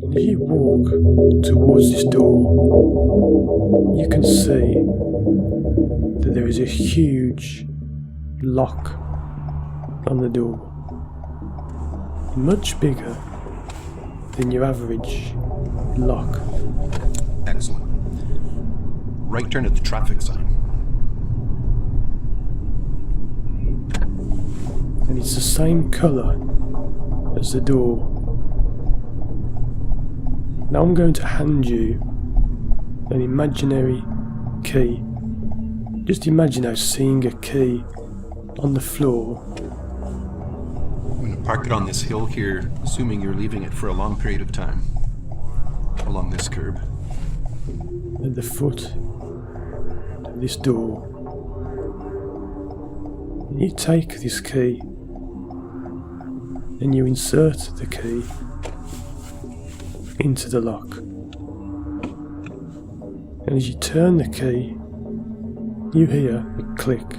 As you walk towards this door, you can see that there is a huge lock on the door, much bigger than your average lock. Excellent. Right turn at the traffic sign. And it's the same colour as the door. Now I'm going to hand you an imaginary key. Just imagine how seeing a key on the floor. I'm going to park it on this hill here, assuming you're leaving it for a long period of time. Along this curb. At the foot of this door. You take this key and you insert the key into the lock. And as you turn the key, you hear a click.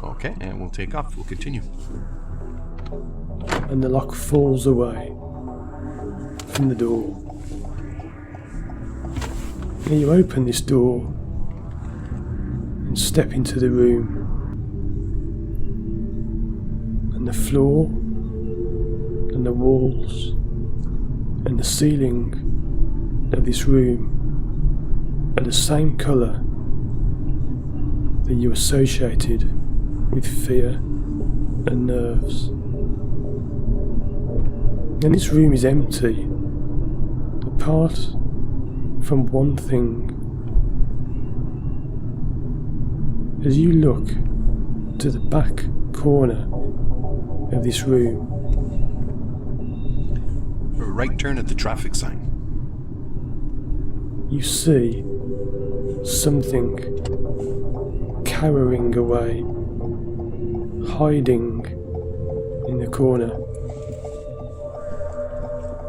Okay, and we'll take off. We'll continue. And the lock falls away from the door. And you open this door and step into the room. And the floor and the walls and the ceiling of this room are the same colour that you associated with fear and nerves. And this room is empty, apart from one thing. As you look to the back corner of this room, Right turn at the traffic sign. you see something cowering away, hiding in the corner.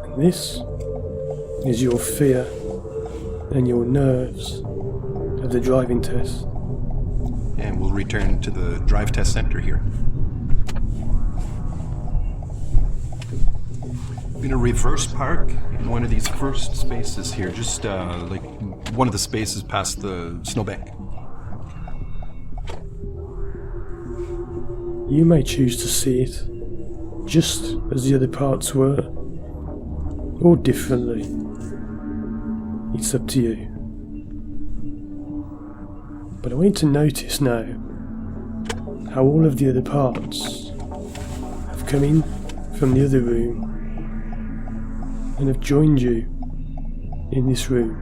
And this is your fear and your nerves of the driving test. And we'll return to the drive test center here. I'm going to reverse park in one of these first spaces here, just like one of the spaces past the snowbank. You may choose to see it just as the other parts were, or differently. It's up to you. But I want you to notice now how all of the other parts have come in from the other room and have joined you in this room.